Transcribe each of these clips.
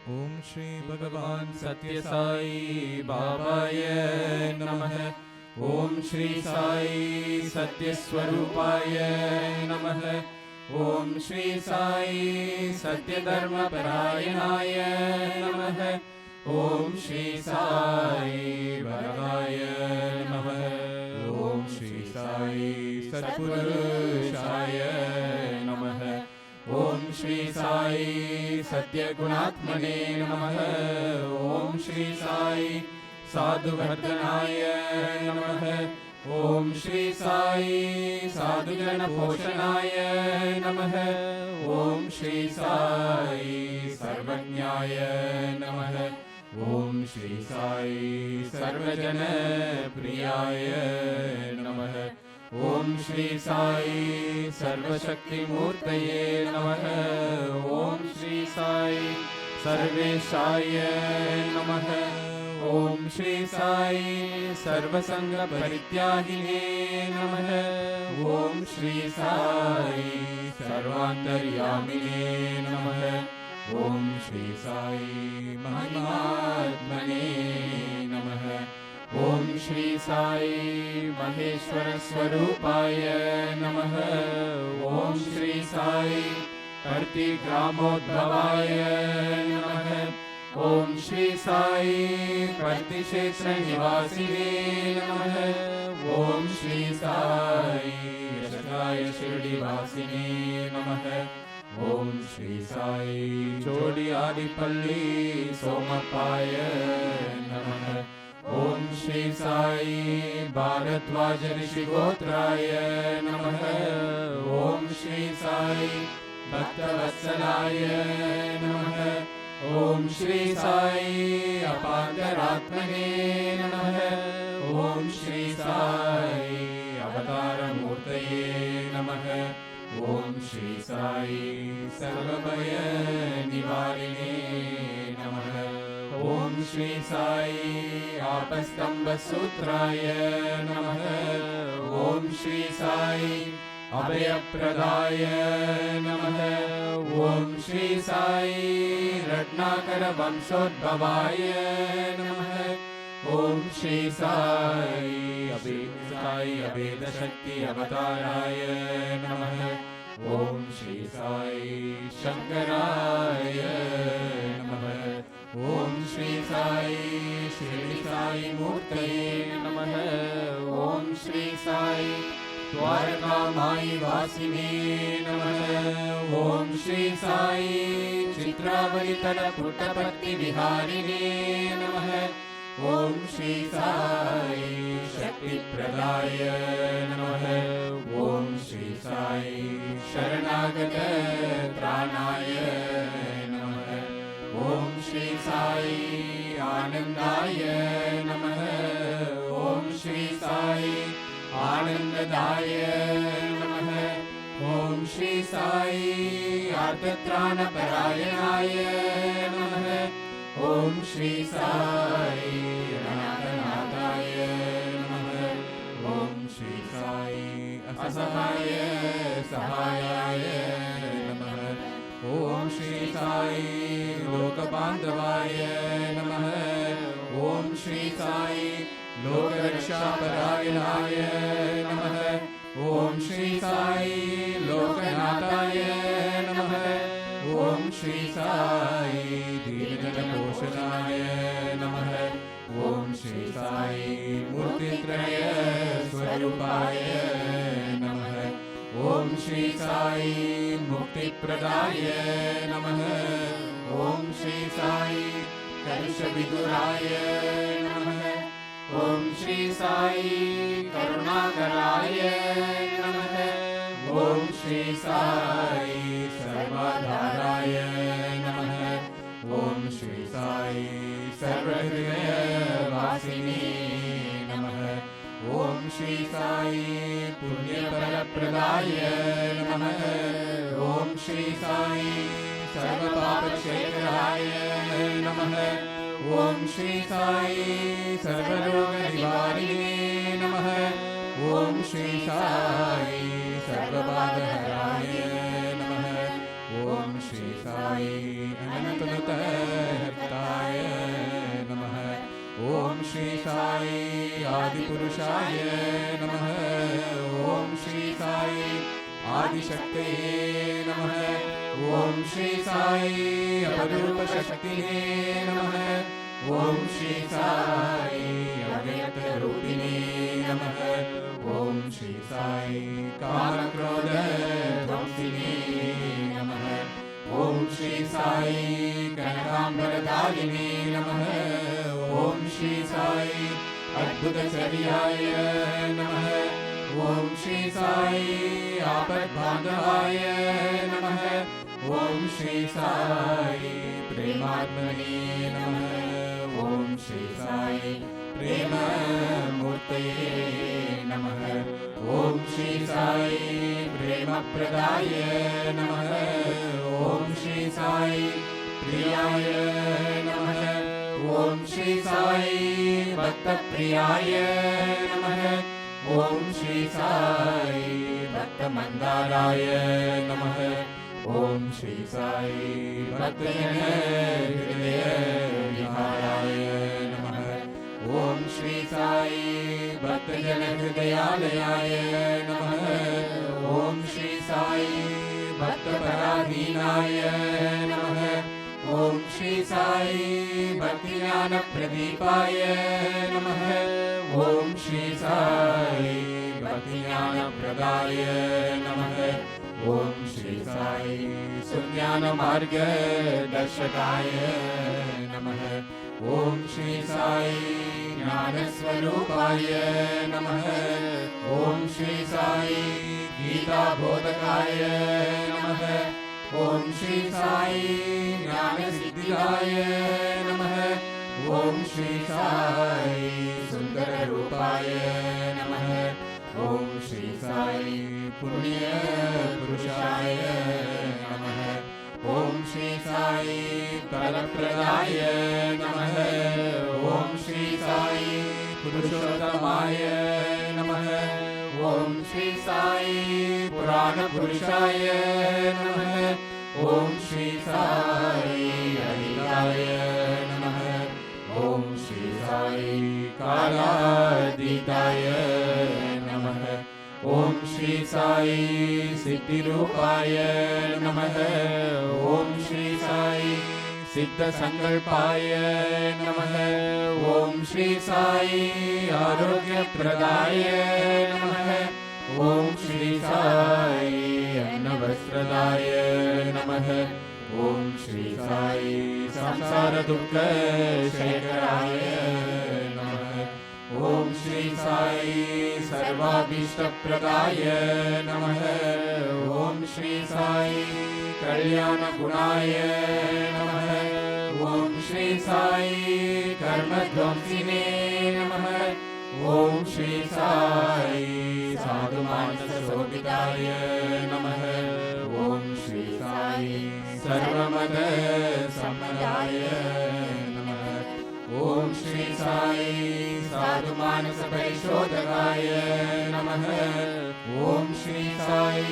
ओम श्री भगवान सत्य साई बाबाय नमः। ओम श्री साई सत्य स्वरूपाय नमः। ओम श्री साई सत्य धर्म परायणाय नमः। ओम श्री साई वरदाय नमः। ओम श्री साई सत्पुरुषाय नमः। ओम श्री साई सत्य गुणात्मने नमः। ओम श्री साई साधुवर्धनाय नमः। ओम श्री साई साधुजन पोषणाय नमः। ओम श्री साई सर्वज्ञाय नमः। ओम श्री साई सर्वजन प्रियाय नमः। ओम श्री साई सर्वशक्तिमूर्तये नमः। ओम श्री साई सर्वेशाय नमः। ओम श्री साई सर्वसंग परित्यागिने नमः। ओम श्री साई सर्वान्तर्यामिने नमः। ओम श्री साई महिमात्मने नमः। ओम श्री साई महेश्वर स्वरूपाय नमः। ओम श्री साई प्रतिग्रामोद्भवाय नमः। ओम श्री साई प्रतिक्षेत्र निवासिने नमः। ओम श्री साई यशगाय शिरडिवासिने नमः। ओम श्री साई चोडियादिपल्ली सोमपाय नमः। ओम श्री साई भारद्वाज ऋषिगोत्राय नमः। ओम श्री साई भक्तवत्सलाय नमः। ओम श्री साई अपान्तरात्मने नमः। ओम श्री साई अवतारमूर्तये नमः। ओम श्री साई सर्वभय निवारिणे नमः। ओम श्री साई आपस्तंभसूत्राय नमः। ओम श्री साई अभयप्रदाय नमः। ओम श्री साई रत्नाकर वंशोद्भवाय नमः। ओम श्री साई अभेद शक्ति अवताराय नमः। ओम श्री साई शंकराय नमः। ओम श्री साई शिरडी साई मूर्तये नमः। ओम श्री साई द्वारका माई वासिने नमः। ओम श्री साई चित्रावली तट पुट्टपत्ति विहारिणे नमः। ओम श्री साई शक्तिप्रदाय नमः। ओम श्री साई शरणागत त्राणाय नमः। ओम श्री साई आनंदाय नमः। ओम श्री साई आनंददाय नमः। ओम श्री साई आर्तत्राणपरायणाय नमः। ओम श्री साई अनाथनाथाय नमः। ओम श्री साई असहाय सहायाय नमः। ओम श्री साई लोकबांधवाय नमः। ओम श्री साई लोकरक्षापरायणाय नमः। ॐ श्री साई लोकनाथाय नमः। ॐ श्री साई दीनजनपोषणाय नमः। ॐ श्री साई मूर्तित्रय स्वरूपाय नमः। ॐ श्री साई मुक्तिप्रदाय नमः। ॐ श्री साई कलुषविदुराय नमः। ॐ श्री साई करुणाकराय नमः। ॐ श्री साई सर्वाधाराय नमः। ॐ श्री साई सर्वहृदयवासिनी नमः। ॐ श्री साई पुण्यफलप्रदाय नमः। ॐ श्री साई सर्वपापक्षेत्राय नमः। ॐ श्री साई सर्वरोगनिवारिणे नमः। ॐ श्री साई सर्वबाधहराय नमः। ॐ श्री साई अनन्तनुतहर्ताय नमः। ॐ श्री साई आदिपुरुषाय नमः। ॐ श्री साई आदिशक्तये नमः। ॐ श्री साई अपरूपशक्तिने नमः। ॐ श्री साई अव्यक्तरूपिणे नमः। ॐ श्री साई कामक्रोधध्वंसिने नमः। ॐ श्री साई कनकाम्बरदायिने नमः। ॐ श्री साई अद्भुतचर्याय नमः। ॐ श्री साई आपद्बान्धवाय नमः। ॐ श्री साई प्रेमात्मने नमः। ॐ श्री साई प्रेममूर्तये नमः। ॐ श्री साई प्रेमप्रदाय नमः। ॐ श्री साई प्रियाय नमः। ॐ श्री साई भक्तप्रियाय नमः। ॐ श्री साई भक्तमन्दाराय नमः। ॐ श्री साई भक्तजनहृदयविहाराय नमः। ॐ श्री साई भक्तजनहृदयालयाय नमः। ॐ श्री साई भक्तपराधीनाय नमः। ॐ श्री साई भक्तिज्ञानप्रदीपाय नमः। ॐ श्री साई भक्तिज्ञानप्रदाय नमः। ॐ श्री साई सुज्ञानमार्गदर्शकाय नमः। ॐ श्री साई ज्ञानस्वरूपाय नमः। ॐ श्री साई गीताबोधकाय नमः। ॐ श्री साई ज्ञानसिद्धिदाय नमः। ॐ श्री साई सुन्दररूपाय नमः। ॐ श्री साई पुण्यपुरुषाय नमः। ॐ श्री साई फलप्रदाय नमः। ॐ श्री साई पुरुषोत्तमाय नमः। ॐ श्री साई पुराणपुरुषाय नमः। ॐ श्री साई अहिताय नमः। ॐ श्री साई कालातीताय नमः। ॐ श्री साई सिद्धिरूपाय नमः। ॐ श्री साई सिद्धसंकल्पाय नमः। ॐ श्री साई आरोग्यप्रदाय नमः। ॐ श्री साई अन्नवस्त्रदाय नमः। ॐ श्री साई संसारदुःखशेखराय नमः। ॐ श्री साई सर्वाभीष्टप्रदाय नमः। ॐ श्री साई कल्याणगुणाय नमः। ॐ श्री साई कर्मध्वंसिने नमः। ॐ श्री साई साधुमानसशोभिताय नमः। ॐ श्री साई सर्वमतसम्मताय नमः। ॐ श्री साई साधुमानसपरिशोधकाय नमः। ॐ श्री साई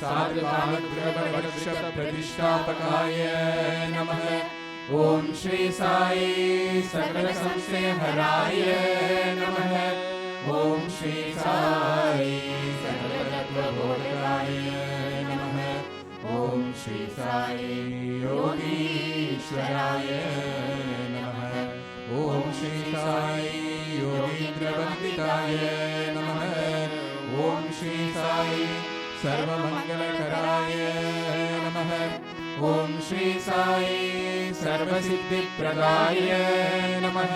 साधुकामग्रवृक्षप्रतिष्ठापकाय नमः। ॐ श्री साई सकलसंशयहराय नमः। ॐ श्री साई सकलतत्त्वबोधकाय नमः। ॐ श्री साई योगीश्वराय नमः। ॐ श्री साई योगीन्द्रवन्दिताय नमः। ॐ श्री साई सर्वमङ्गलकराय नमः। ॐ श्री साई सर्वसिद्धिप्रदाय नमः।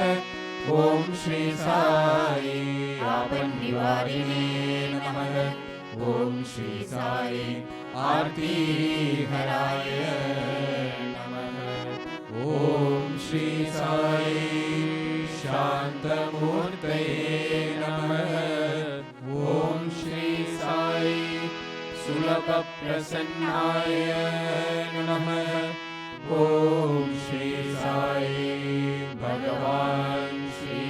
ॐ श्री साई आपन्निवारिणे नमः। ॐ श्री साई आर्तिहराय नमः। ॐ श्री साई शान्तमूर्तये नमः। ॐ श्री साई सुलभप्रसन्नाय नमः। ॐ श्री साई भगवान् श्री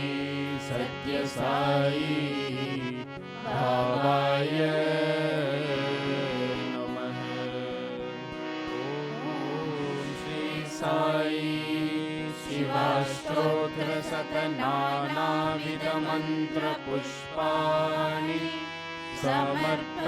सत्यसाई भावाय नमः। ॐ श्री साई शिवाष्टोत्तरशतनानाविधमन्त्रपुष्पाणि समर्पयामि।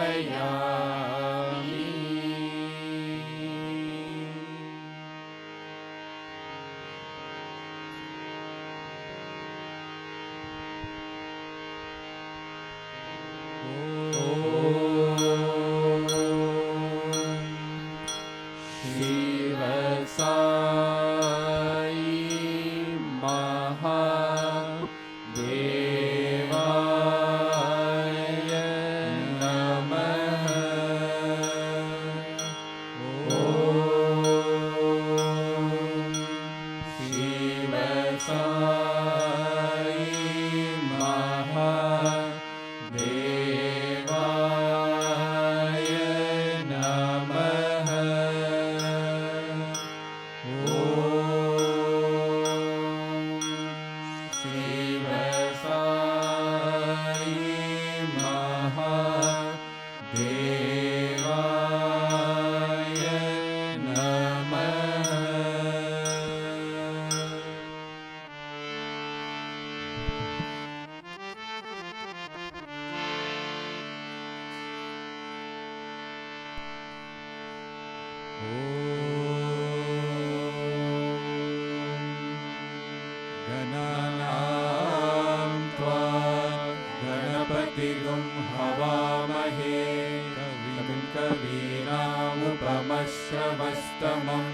कवीनामुपमश्रवस्तमम्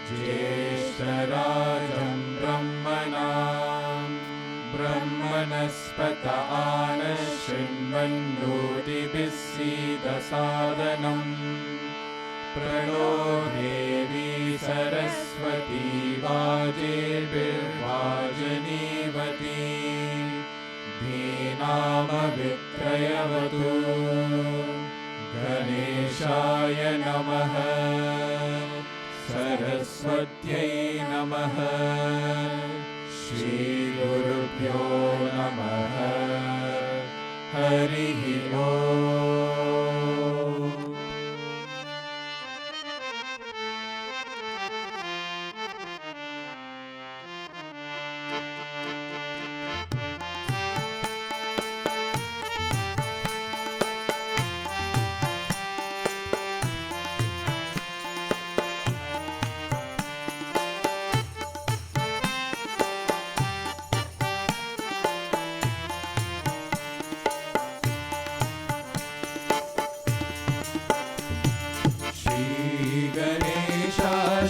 ज्येष्ठराजं ब्रह्मणस्पत आनशृण्वन्नोतिभिः सीदसादनम् प्रणो देवी सरस्वती वाजेभिर्वाजनीवती धीनामभित्रयवतु। गणेशाय नमः। सरस्वत्यै नमः। श्रीगुरुभ्यो नमः। हरिः ओम्।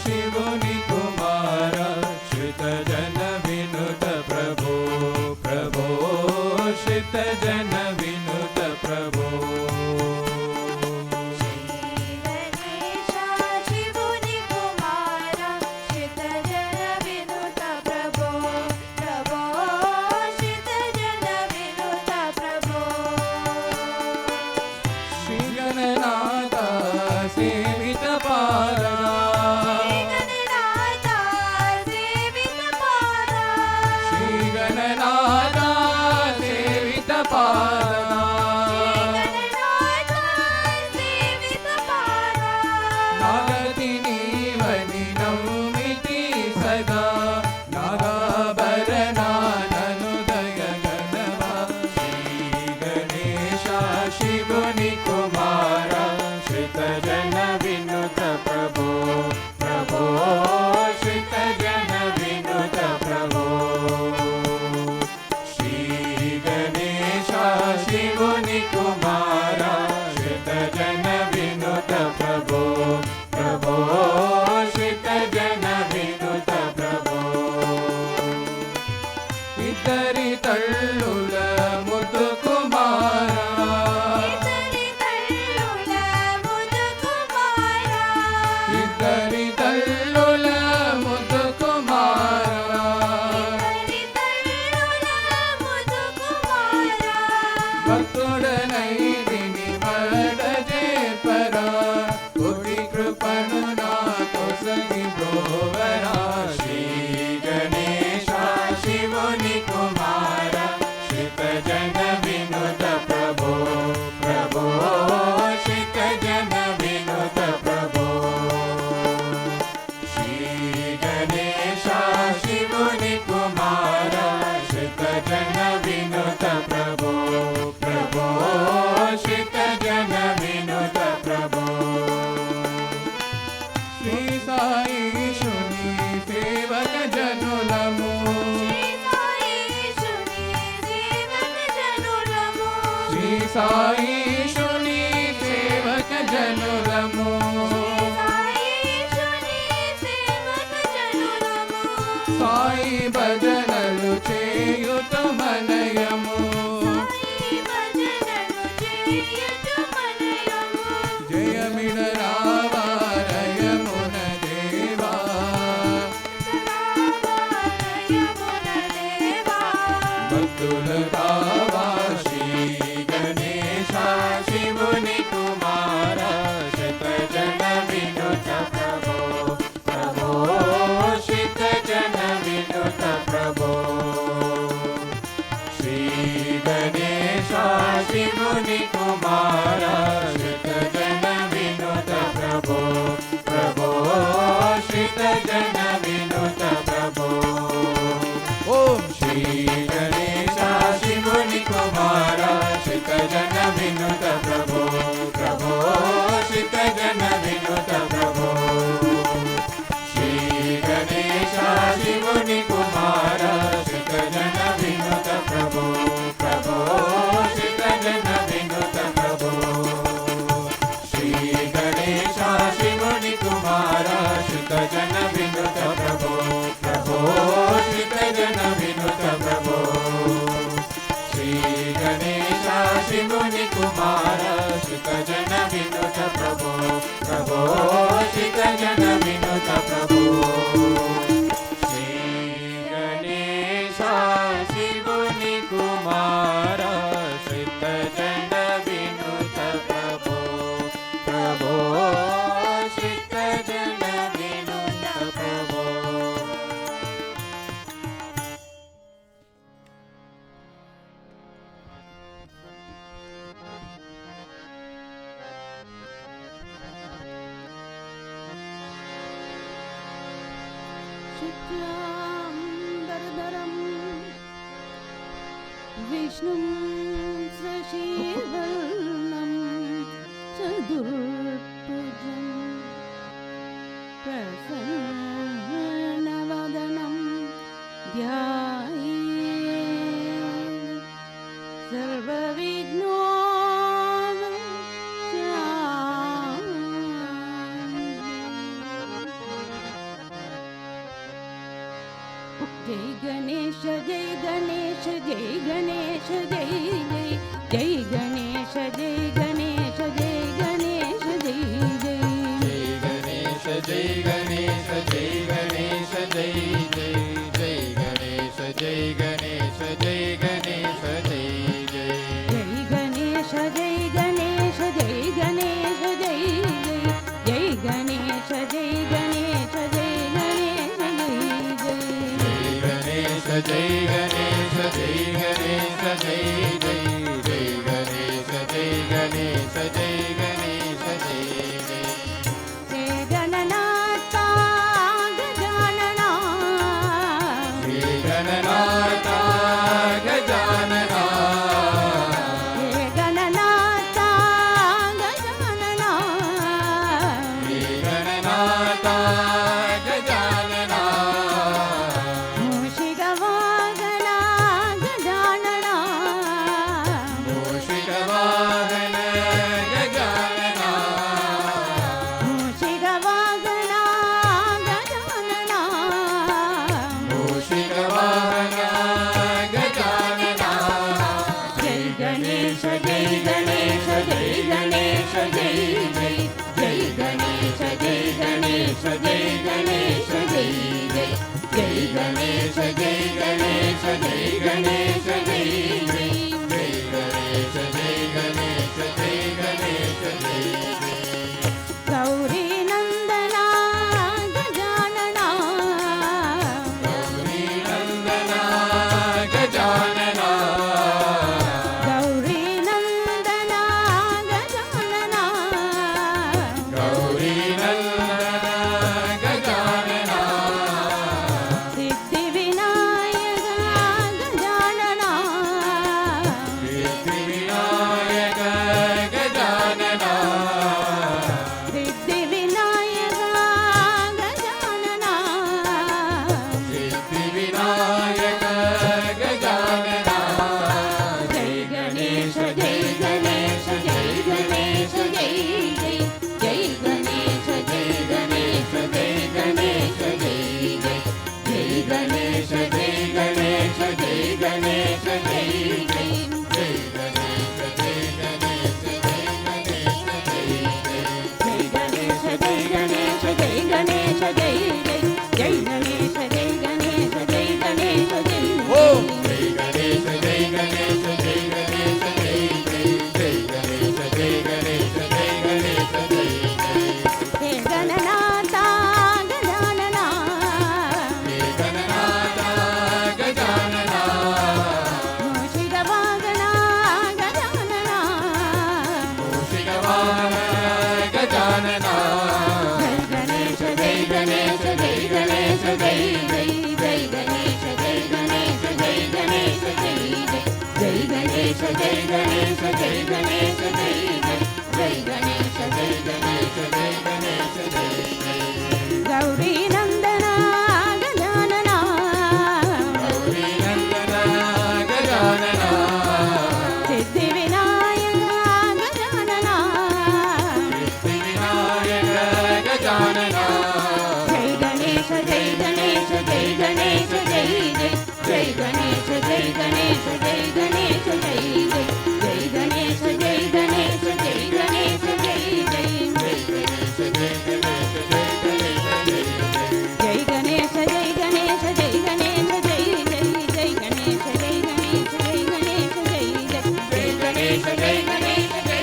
शिवुनि कुमार श्रित जन विनुत प्रभो प्रभो श्रित जन विनुत प्रभो। गणनाथ सेवित पालना शिवुनि कुमार श्रितजन विनुत प्रभो प्रभो श्रितजन विनुत प्रभो श्रीगणेश शिवुनि कुमार श्रितजन विनुत प्रभो प्रभो श्रितजन विनुत प्रभो इतरि तल्लुल मुद्दु कुमार इतरि तल्लुल मुद्दु कुमार भक्तुडनै विनि वरदे परा कोटि कृपणु नाको सगि ब्रोवरा श्री गणेश शिवुनि कुमार श्रितजन विनुत प्रभो प्रभो श्रितजन विनुत प्रभो श्री गणेश शिवुनि कुमार श्रितजन विनुत प्रभो प्रभो श्रितजन विनुत प्रभो श्री साई शुनि सेवक जनुलमु श्री साई शुनि सेवक जनुलमु साई भजनलु చేయుతు మనయము జయమిడరావారయమున దేవా భక్తుల కావా శ్రీ గణేశ శివుని కుమార శతజన వినుత ప్రభో ప్రభో శతజన వినుత ప్రభో శ్రీ గణేశ శివుని కుమార శతజన వినుత ప్రభో ప్రభో శతజన వినుత ప్రభో ఓం శ్రీ గణేశ శివుని కుమార శతజన వినుత ప్రభో ప్రభో శతజన వినుత ప్రభో శ్రీ గణేశ శివుని కుమార శతజన వినుత ప్రభో ప్రభో శతజన వినుత ప్రభో శ్రీ గణేశ శివుని కుమార శతజన వినుత ప్రభో ప్రభో శతజన వినుత ప్రభో శ్రీ గణేశ శివుని కుమార శతజన వినుత ప్రభో ప్రభో శతజన వినుత ప్రభో శ్రీ గణేశ శివుని కుమార శతజన వినుత ప్రభో ప్రభో శతజన వినుత ప్రభో शुक्लाम्बरधरं विष्णुं शशिवर्णं चतुर्भुजं प्रसन्नवदनं ध्यायेत् सर्वविघ्नोपशान्तिः जय गणेश जय गणेश जय गणेश जय जय जय गणेश जय गणेश जय गणेश जय जय जय गणेश जय गणेश जय गणेश जय गणेश जय गणेश जय जय गणेश जय गणेश जय गणेश जय गणेश जय गणेश जय गणेश जय गणेश जय गणेश जय जय जय गणेश जय गणेश जय गणेश जय गणेश जय गणेश जय जय जय गणनाथा गजानना श्री गणनाथा गजानना जय गणनाथ गणेश जय गणेश जय जय जय गणेश जय गणेश जय गणेश जय जय जय गणेश जय गणेश जय गणेश जय जय जय गणेश जय गणेश जय गणेश जय गौरी नंदना गजानना गौरी नंदना गजानना गौरी नंदना गजानना गौरी नंदना गजानना सिद्धि विनायक गजानना सिद्धि विनायक गजानना सिद्धि विनायक गजानना सिद्धि विनायक गजानना जय गणेश जय गणेश जय गणेश जय जय जय गणेश जय गणेश जय गणेश जय जय जय गणेश जय गणेश जय गणेश जय जय जय गणेश जय गणेश जय गणेश जय जय गणेश जय गणेश जय गणेश जय जय जय गणेश जय गणेश जय गणेश जय जय गणेश जय गणेश जय गणेश जय जय गणेश जय गणेश जय गणेश जय हे गणनाथा गजानना हे गणनाथा गजानना मूषिकवाहना गजानना मूषिकवाहन गजानना जय गणेश जय गणेश जय गणेश जय जय जय गणेश जय गणेश जय गणेश जय जय जय गणेश जय गणेश जय गणेश जय जय जय गणेश जय गणेश जय गणेश जय गौरी नंदना गजानना गौरी नंदना गजानना सिद्धि विनायक गजानना सिद्धि विनायक गजानना जय गणेश जय गणेश जय गणेश जय जय जय गणेश जय गणेश जय गणेश जय जय जय गणेश जय गणेश जय गणेश जय जय जय गणेश जय गणेश जय गणेश जय जय गणेश जय गणेश जय गणेश जय गणेश जय गणेश जय गणेश जय गणेश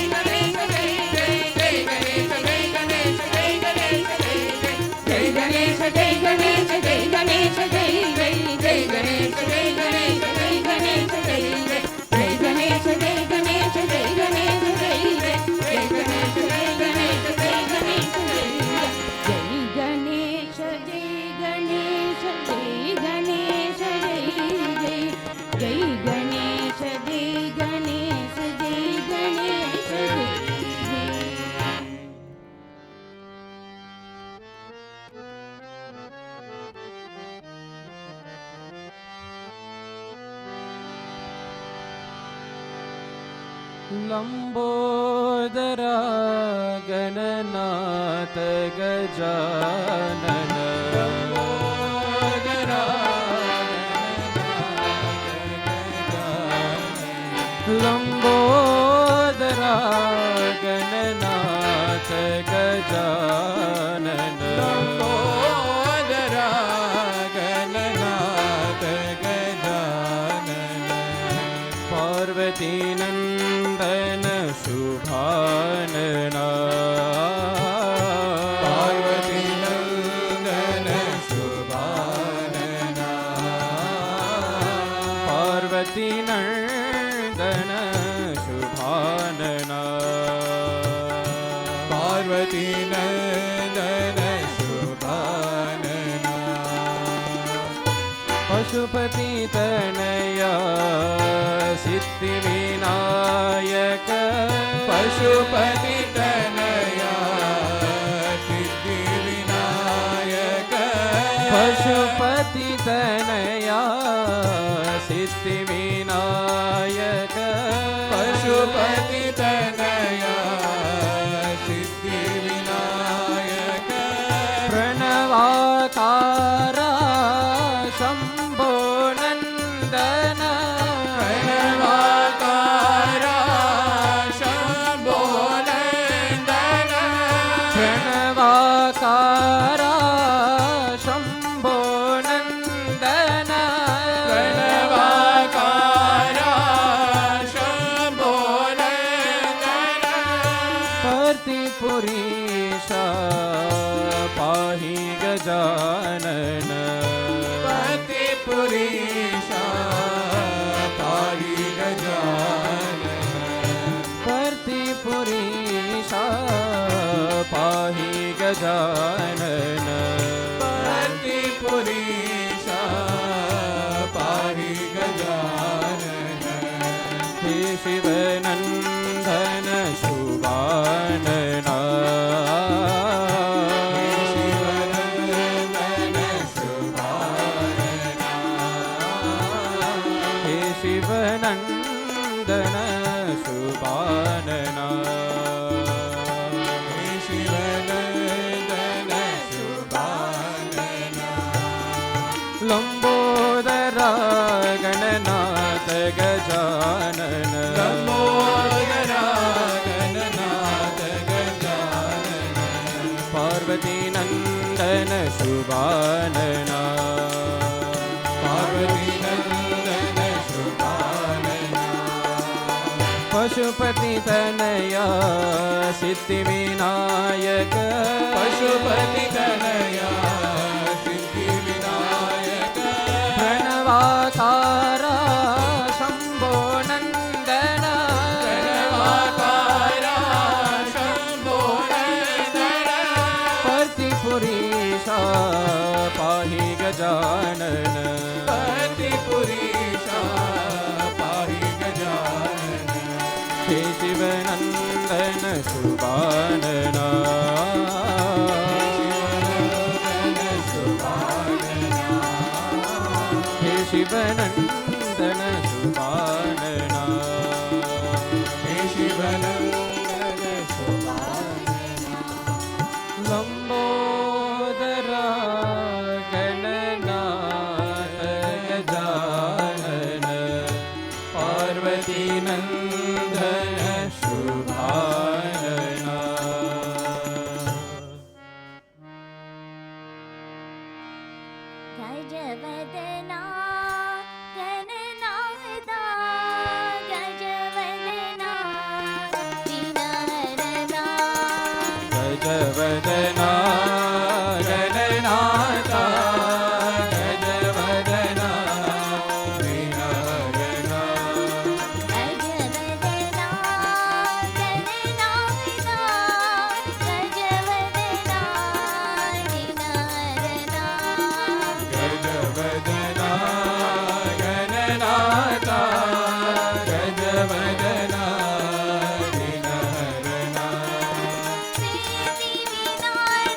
जय गणेश जय गणेश जय जय गणेश जय गणेश जय गणेश जय जय गणेश जय गणेश जय गणेश जय जय गणेश जय गणेश जय गणेश जय गणेश जय गणेश जय जय गणेश जय गणेश जय गणेश जय लंबोदरा गणनाथ गजानन लंबोदरा लंबोदरा गणनाथ गजानन लंबोदरा गणनाथ गजानन पार्वती नंदन शुभानना पार्वती नंदन शुभानना पार्वती नंदन शुभानना पार्वती नंदन शुभानना पशुपति तनया सिद्धि विनायक पशुपति तनया सिद्धि विनायक पशुपति तनया सिद्धि विनायक पशुपति तनया सिद्धि विनायक प्रणवाकारा शंभो नंदन प्रणवाकारा पतिपुरीशा पाहि गजानन पतिपुरीशा पाहि गजानन पतिपुरीशा पाहि गजानन पतिपुरीशा पाहि गजानन हे शिवनन्दन शुभानना हे शिवनन्दन शुभानना हे शिवनन्दन शुभानना हे शिवनन्दन शुभानना लम्बोदरा गणनाथ गजानन लम्बोदरा गणनाथ गजानन पार्वती नन्दन शुभानना पार्वती नन्दन शुभानना पशुपति तनया सिद्धिविनायक पशुपति तनया सिद्धिविनायक प्रणवाकारा शम्भो नन्दन प्रणवाकारा शम्भो नन्दन पतिपुरीशा पाहि गजानन पतिपुरीशा पाहि गजानन हे शिवनन्दन शुभानना शिवनन्दन शुभानना हे शिवनन्दन शुभानना हे शिवनन्दन शुभानना लम्बोदरा गणनाथ गजानन पार्वती नन्दन शुभानना गजवदना गणनादा गजवदना विनारदा गजवदना गणनाथा गजवदना विनायना गजवदना गणनादा गजवदना विनारदा गजवदना गणनाथा गजवदना विनायना सिद्धि विनायक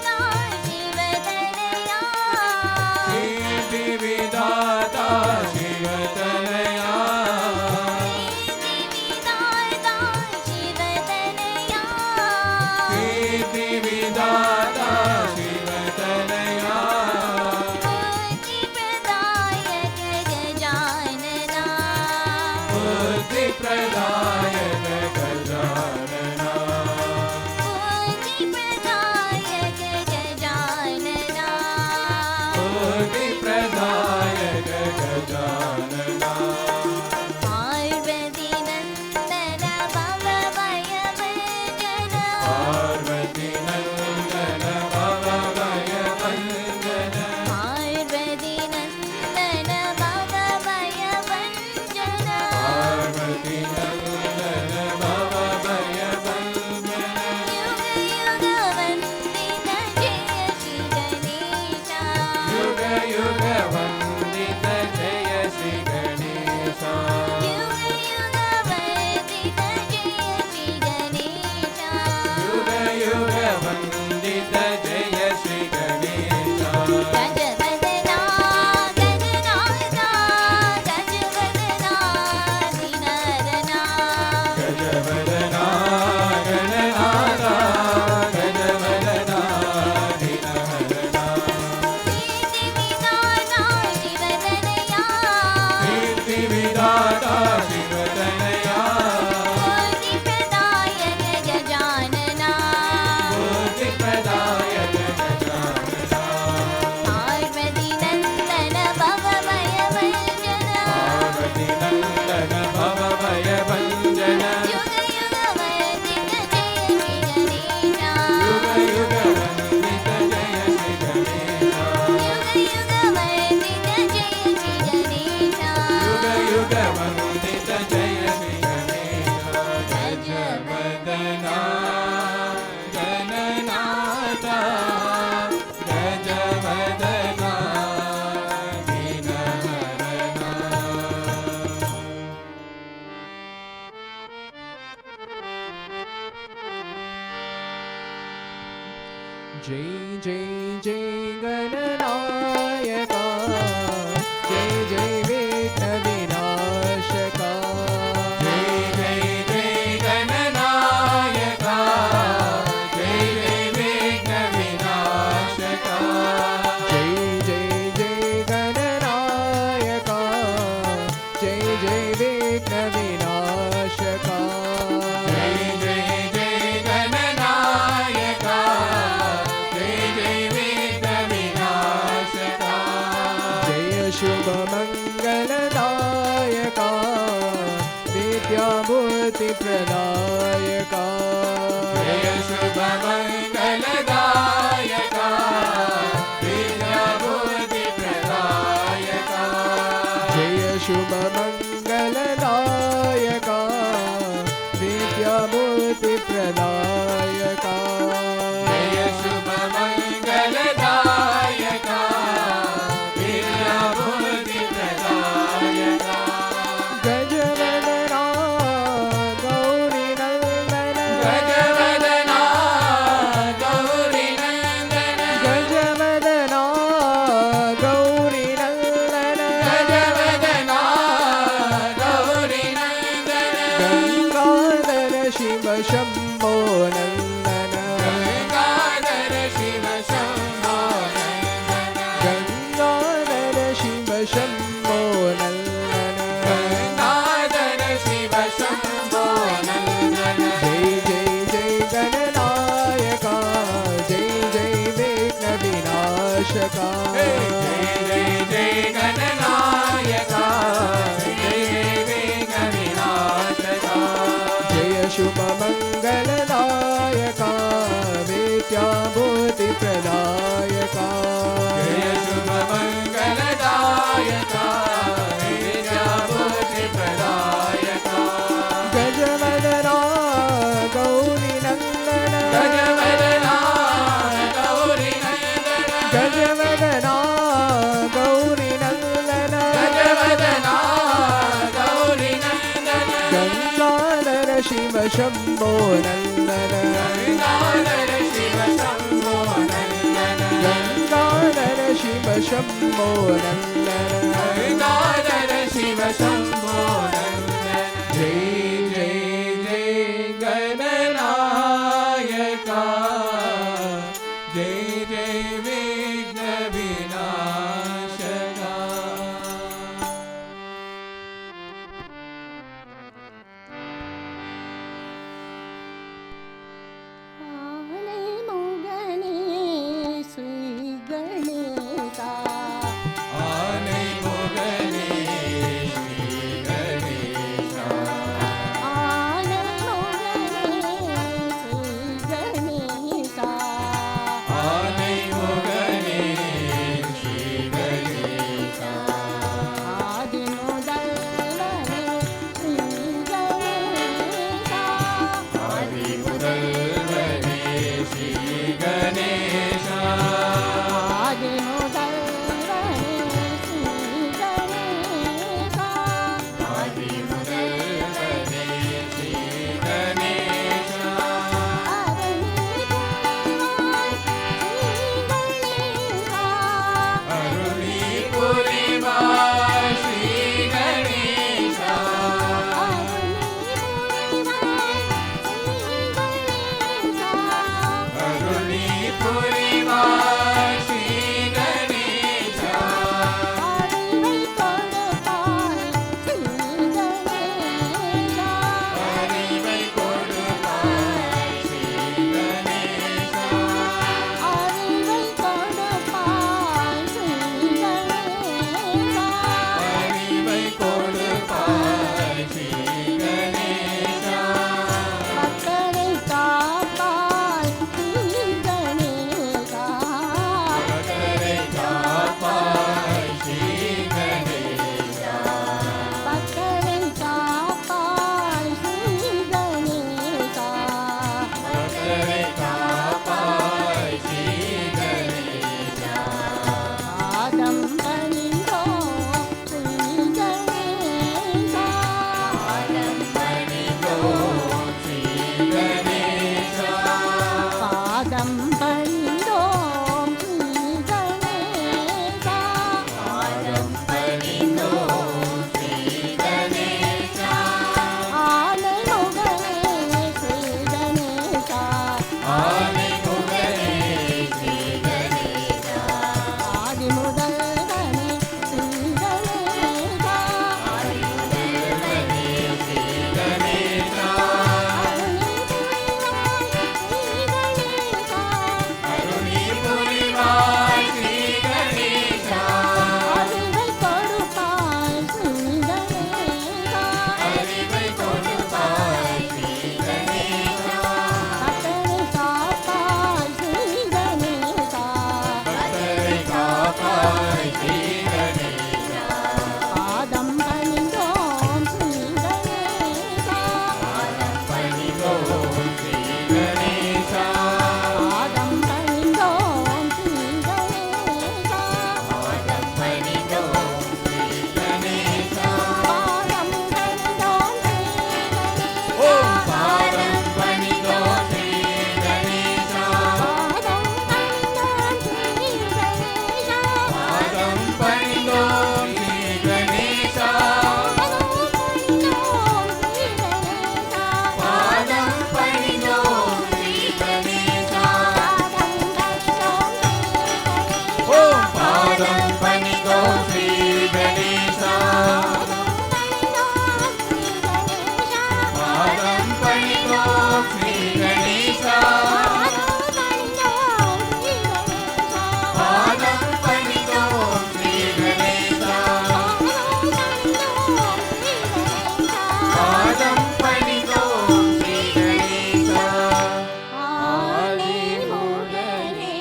गणना गणनाथा गजवदना दीनहरणा जय जय जय गणनायका जय जय विघ्न विनाशका जय जय जय गणनायका जय जय विघ्न विनाशका जय जय जय गणनायका जय जय विघ्न विनाशका जय जय जय गणनायका जय जय विघ्न विनाशका जय शुभ मंगलदायका विद्याबुद्धि प्रदायका जय शुभ मंगलदायका विद्याबुद्धि प्रदायका जय शुभ मंगलदायका विद्याबुद्धि प्रदायका जय शुभ मंगलदायका विद्याबुद्धि प्रदायका गजवदना गौरी नंदन गजवदना गौरी नंदन गजवदना गौरी नंदन गजवदना गौरी नंदन गंगाधर शिव शंभो नंदन गंगाधर शिव शंभो नंदन गंगाधर शिव शंभो नंदन गंगाधर शिव शंभो नंदन जय जय जय गणनायका जय जय विघ्न विनाशका जय जय जय गणनायका जय जय विघ्न विनाशका जय शुभ मंगलदायका विद्याबुद्धि प्रदायका जय शुभ मंगलदायका विद्याबुद्धि प्रदायका गजवदना गौरी नंदन गजवदना गौरी नंदन गजवदना गौरी नंदन गजवदना गौरी नंदन गंगाधर शिव शंभो नंदन गंगाधर शिव शंभो नंदन गंगाधर शिव शंभो नंदन गंगाधर शिव शंभो नंदन जय जय जय गणनायका जय जय विघ्न विनाशका आने मुगने श्री गणेशा आने मुगने श्री गणेशा पतरे कापाय श्री गणेशा पादं पणितो श्री गणेशा पादं पणितो श्री गणेशा पादं पणितो श्री गणेशा पादं पणितो श्री गणेशा आनयो गणेश गणेशा आने मुगले श्री गणेशा आदिमुदल गणेश गणेशा आदिमुदलने श्री गणेशा अरुणी पुरिवाय श्री गणेशा அறிவை கொடுப்பாய் ஸ்ரீ கணேசா அறிவை கொடுப்பாய் ஸ்ரீ கணேசா பக்தரை காப்பாய் ஸ்ரீ கணேசா பக்தரை காப்பாய் ஸ்ரீ கணேசா பாதம் பணிந்தோம் ஸ்ரீ கணேசா பாதம் பணிந்தோம் ஸ்ரீ கணேசா பாதம் பணிந்தோம் ஸ்ரீ கணேசா பாதம் பணிந்தோம் ஸ்ரீ கணேசா பாதம் பணிந்தோம் ஸ்ரீ ஓம் கணேசா பாதம் பணிந்தோம் ஸ்ரீ கணேசா பாதம் பணிந்தோம் ஸ்ரீ கணேசா பாதம் பணிந்தோம் ஸ்ரீ கணேசா பாதம் பணிந்தோம் ஸ்ரீ கணேசா ஓம் பாதம் பணிந்தோம் ஸ்ரீ கணேசா பாதம் பணிந்தோம் ஸ்ரீ கணேசா பாதம் பணிந்தோம் ஸ்ரீ கணேசா பாதம் பணிந்தோம் ஸ்ரீ கணேசா ஆதி முதலே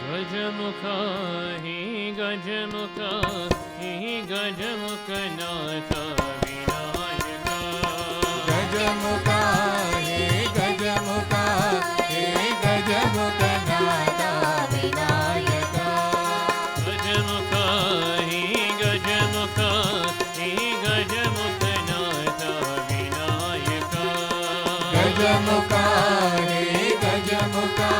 गजमुखा हि गजमुखा हि गजमुखनाथ विनायका गजमुखा हे गजमुखा हे गजमुखनाथा विनायका गजमुखा हि गजमुखा हि गजमुखनाथ विनायका गजमुखा हे गजमुखा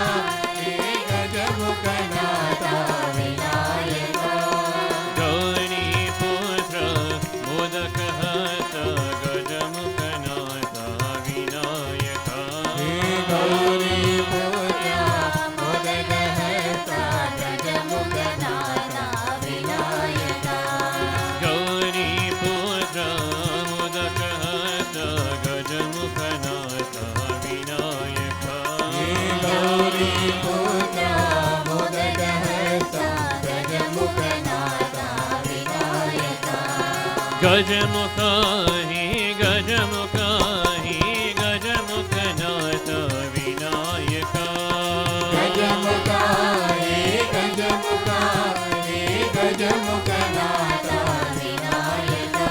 हे गजमुखनाथा विनायका गौरी पुत्र मोदकहत गजमुखनाथ विनायका हे गौरी पुत्र मोदकहस्ता गजमुखनाथा विनायका गौरी पुत्र मोदकहत गजमुखनाथ विनायका हे गौरी पुत्र मोदकहस्ता गजमुखनाथा विनायका गजमुखा हि गजमुखा हि गजमुखनाथ विनायका गजमुखा हे गजमुखा हे गजमुखनाथा विनायका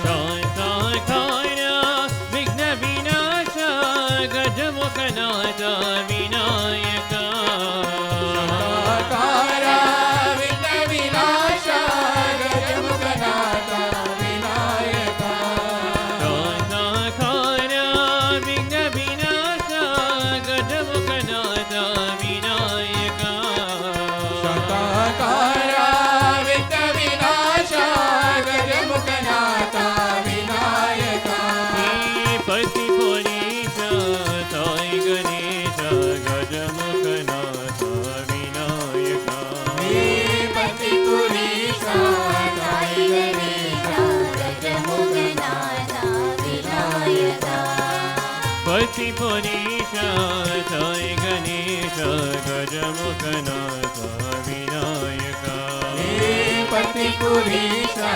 शान्ताकार विघ्न विनाश गजमुखनाथ विनायका साकारा विघ्न विनाशा गजमुखनाथा विनायका शान्ताकार विघ्न विनाश गजमुखनाथ विनायका साकारा विघ्न विनाशा गजमुखनाथा विनायका पति पुरीश साई गणेश गजमुखनाथ विनायका हे पति पुरीशा साई गणेशा गजमुखनाथा विनायका पति पुरीश साई गणेश गजमुखनाथ विनायका हे पति पुरीशा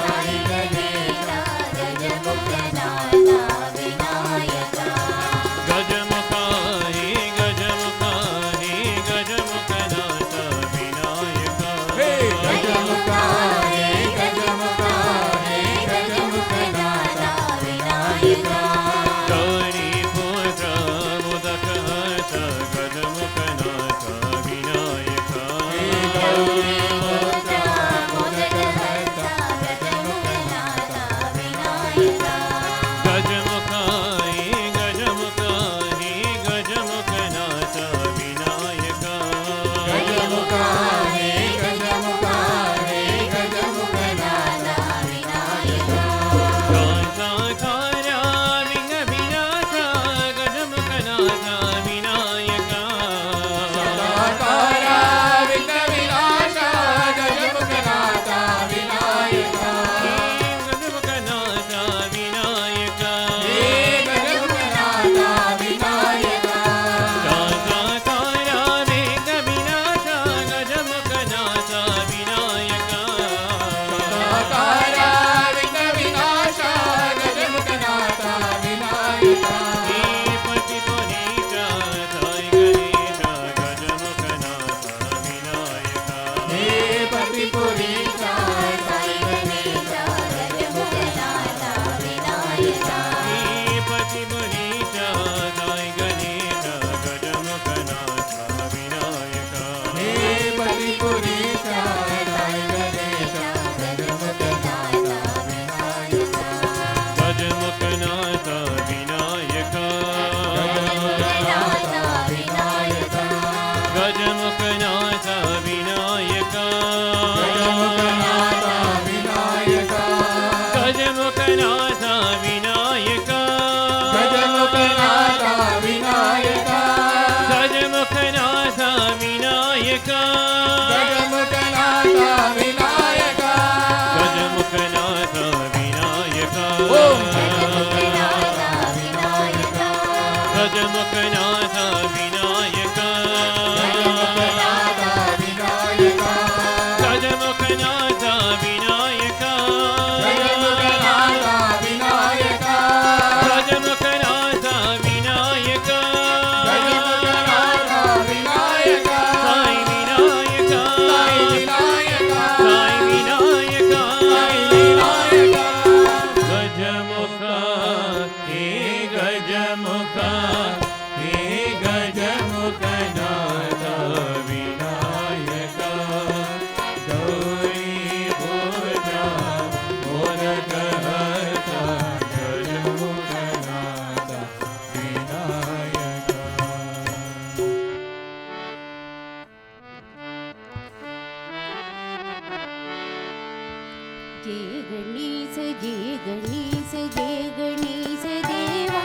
साई गणेशा गजमुखनाथा विनायका गौरी पुत्र मोदकहर्ष गजमुखनाथ विनायक गजमुखाय गजमुखाय गजमुखनाथ विनायक कांताकारा विघ्न विनाश गजमुखनाथ विनायक गजमुखनाथ विनायक कांताकारा विघ्न विनाश गजमुखनाथ विनायक पति पुनीत साई गणेश गजमुखनाथ विनायक पति पुनीत साई गणेश गजमुखनाथ विनायक गजमुखनाथ विनायक गजमुखनाथ विनायक गजमुखनाथ विनायक गजमुखनाथ विनायक गजमुखनाथ विनायक गजमुखनाथ विनायक गजमुखनाथ विनायक गजमुखनाथ विनायक साई विनायक साई विनायक गजमुख हे गजमुख हे गजमुखनाथ विनायक गौरी पूजा मोदकहर्ष गजमुखनाथ विनायक जय गणेश जय गणेश जय गणेश देवा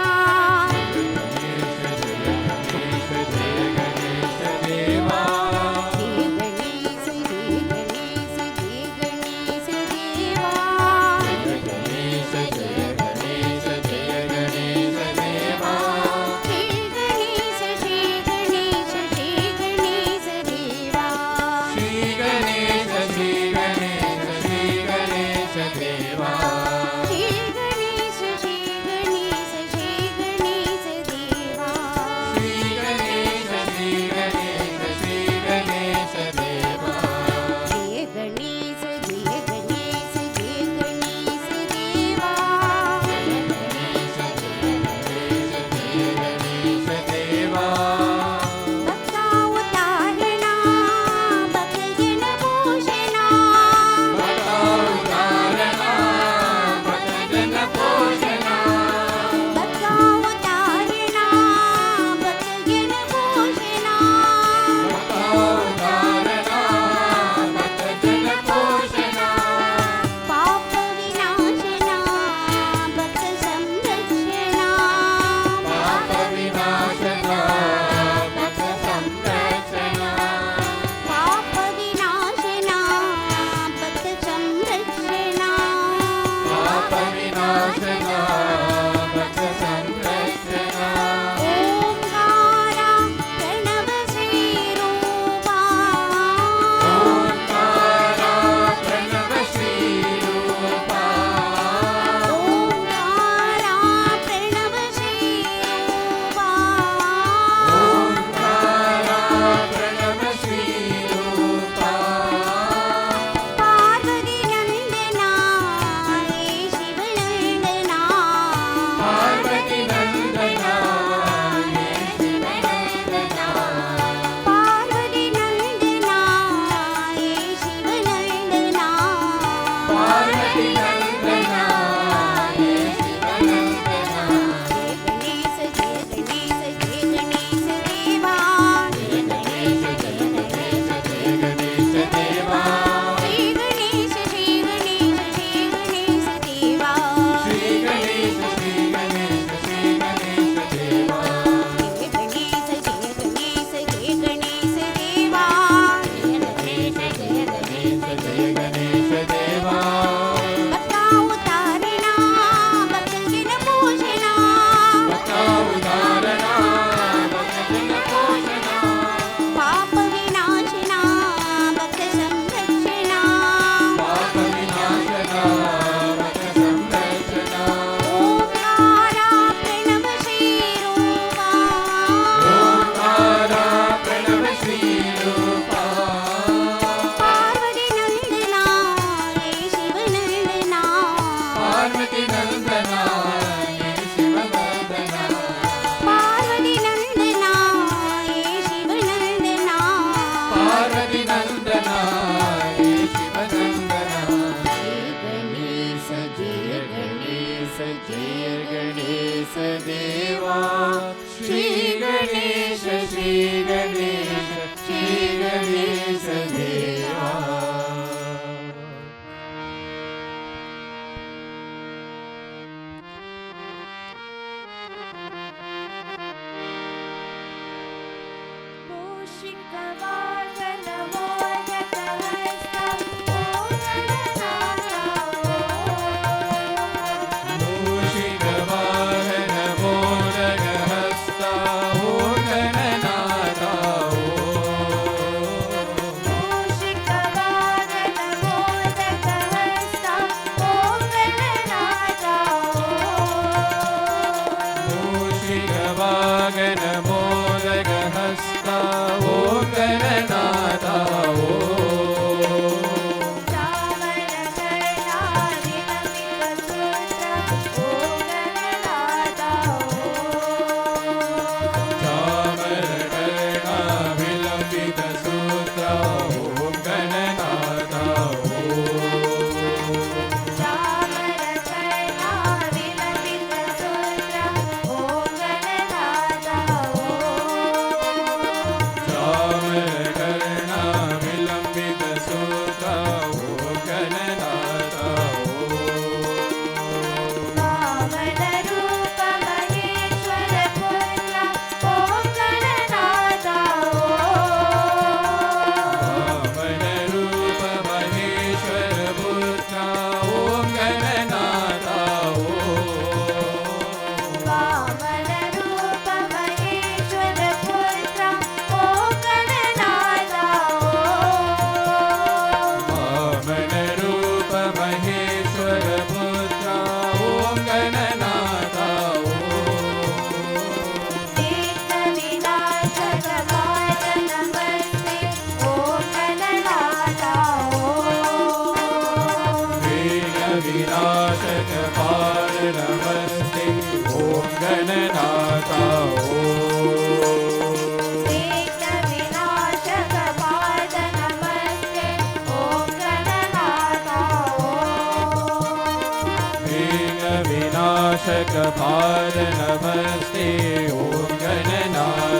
विनाशकपाल नमस्ते ॐ गणनादा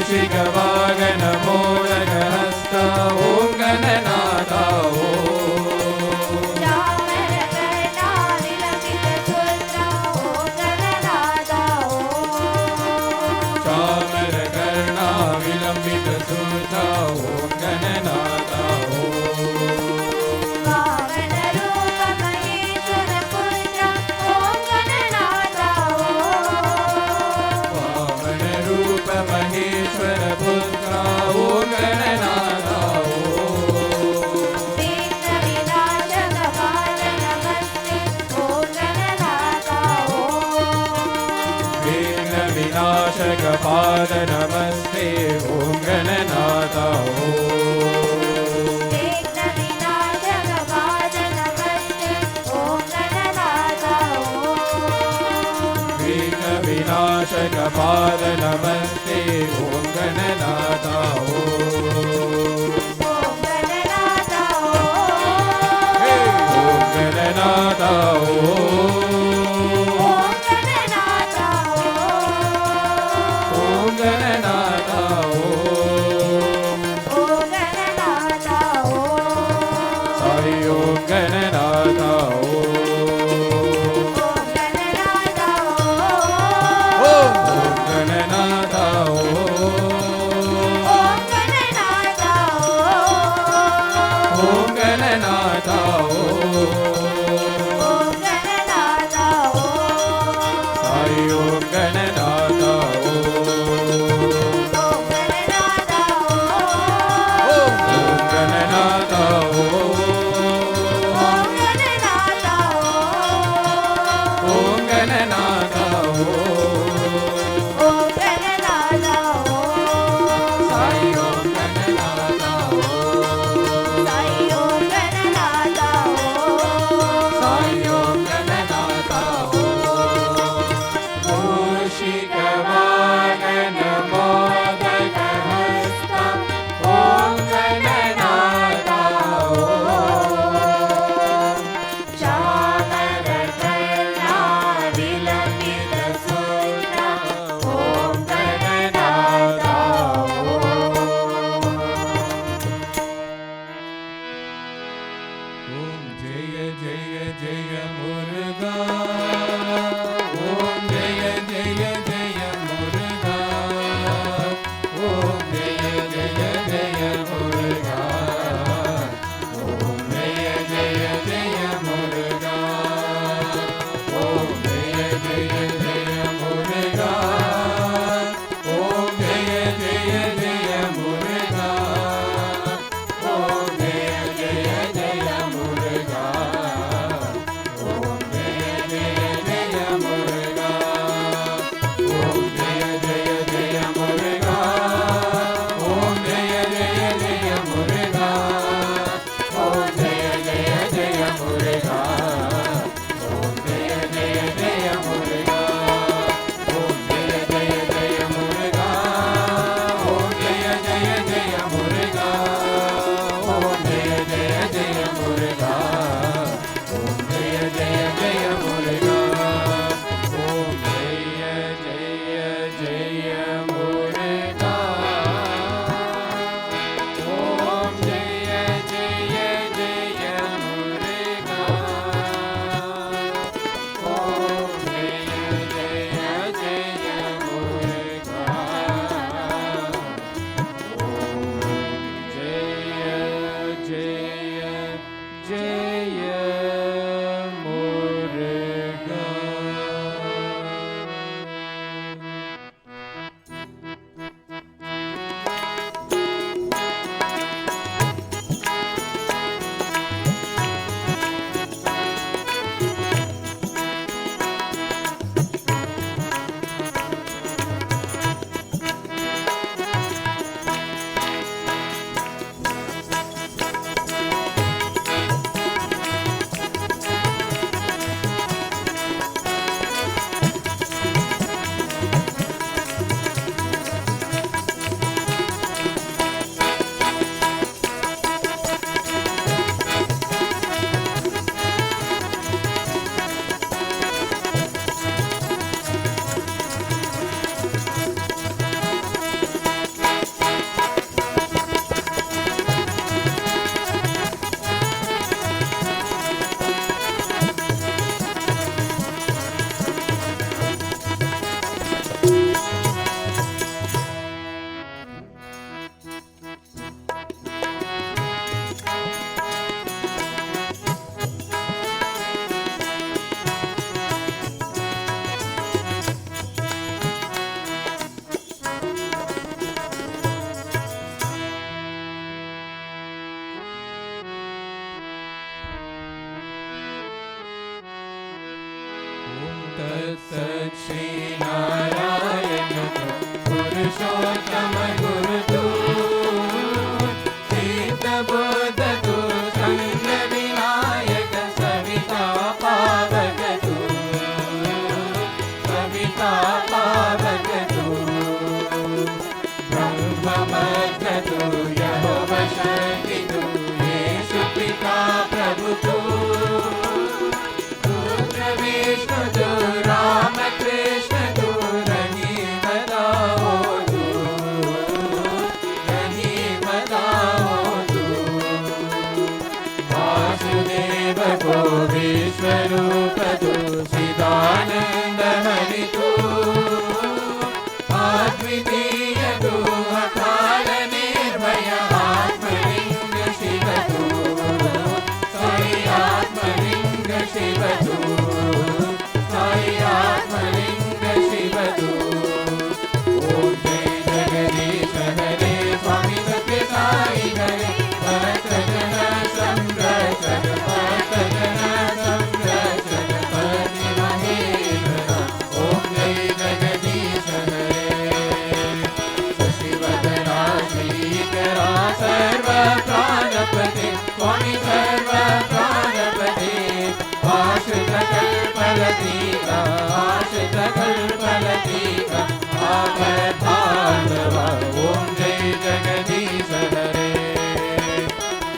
मूषिकवाहन मोदकहस्त ॐ गणनादा चामरकर्णा विलम्बित सूता ॐ गणनादा वामनरूप महेश्वर पुत्र ॐ गणनादा विघ्न विनाशक पाद नमस्ते ॐ गणनादा विघ्न विनाशक पाद नमस्ते ॐ गणनादा हे ॐ गणनादा ॐ गणनादा साई ॐ गणनादा ॐ गणनादा ॐ गणनादा साई ॐ गणनादा ॐ गणनादा ॐ गणनादा साई ॐ गणनादा साई ॐ गणनादा मूषिकवाहन मोदकहस्त ॐ गणनादा स्वामी सर्वप्राणपदे आश्रितकल्पलतिका आश्रितकल्पलतिका आपद्बान्धवा ॐ जय जगदीश हरे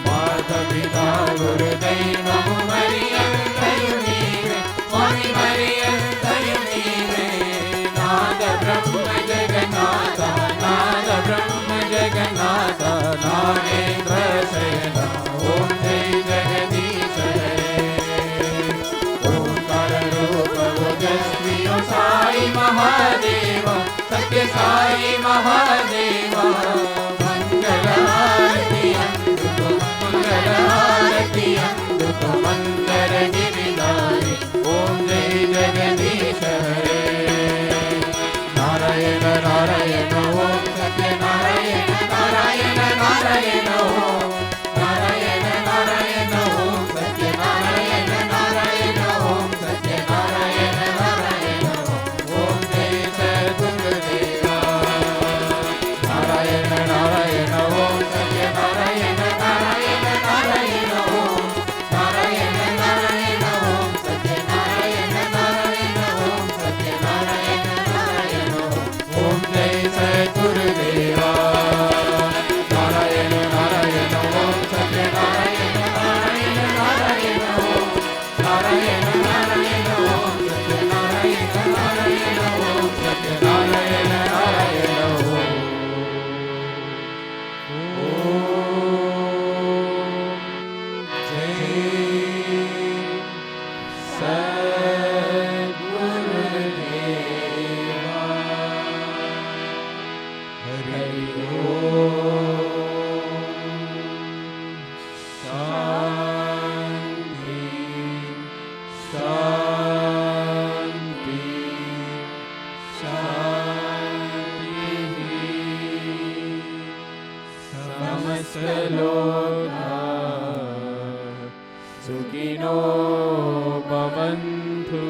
माता गुरुदैवमु मरियन्तयुनीवे स्वामी मरियन्तयुनीवे नाद ब्रह्म जगन्नाथ नाद ब्रह्म जगन्नाथ नागेन्द्र शयन ॐ जय जगदीश हरे ओंकार रूप ओजस्वी साई महादेव सत्य साई महादेव मंगलारती अंदुको मंगलारती अंदुको मंदर गिरिधारी ओम जय जगदीश हरे नारायण नारायण ओम सत्य नारायण नारायण नारायण ओम नारायण नारायण ओम सत्य नारायण नारायण ओम सत्य नारायण नारायण ओम जय सद्गुरुदेवा नारायण नारायण ओम सत्य नारायण नारायण नारायण ओम नारायण नारायण ओम सत्य नारायण नारायण ओम सत्य नारायण नारायण ओम जय सद्गुरुदेवा नारायण नारायण ओम सत्य नारायण नारायण नारायण ओम नारायण नारायण ओम सत्य नारायण नारायण ओम सत्य नारायण नारायण ओम जय सद्गुरुदेवा हरि शांति शांति शांति समस्त लोका सुखिनो भवन्तु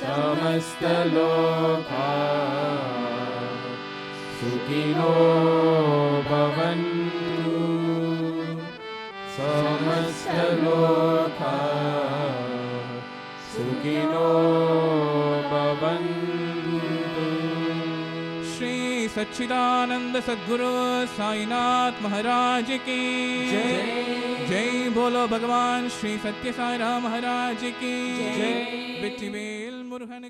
समस्त लोका सुखिनो भवन्तु समस्त लोका सुखिनो भवन्तु श्री सच्चिदानंद सद्गुरु साईनाथ महाराज की जय जय बोलो भगवान श्री सत्य साई राम महाराज की जय वेल मुरुगन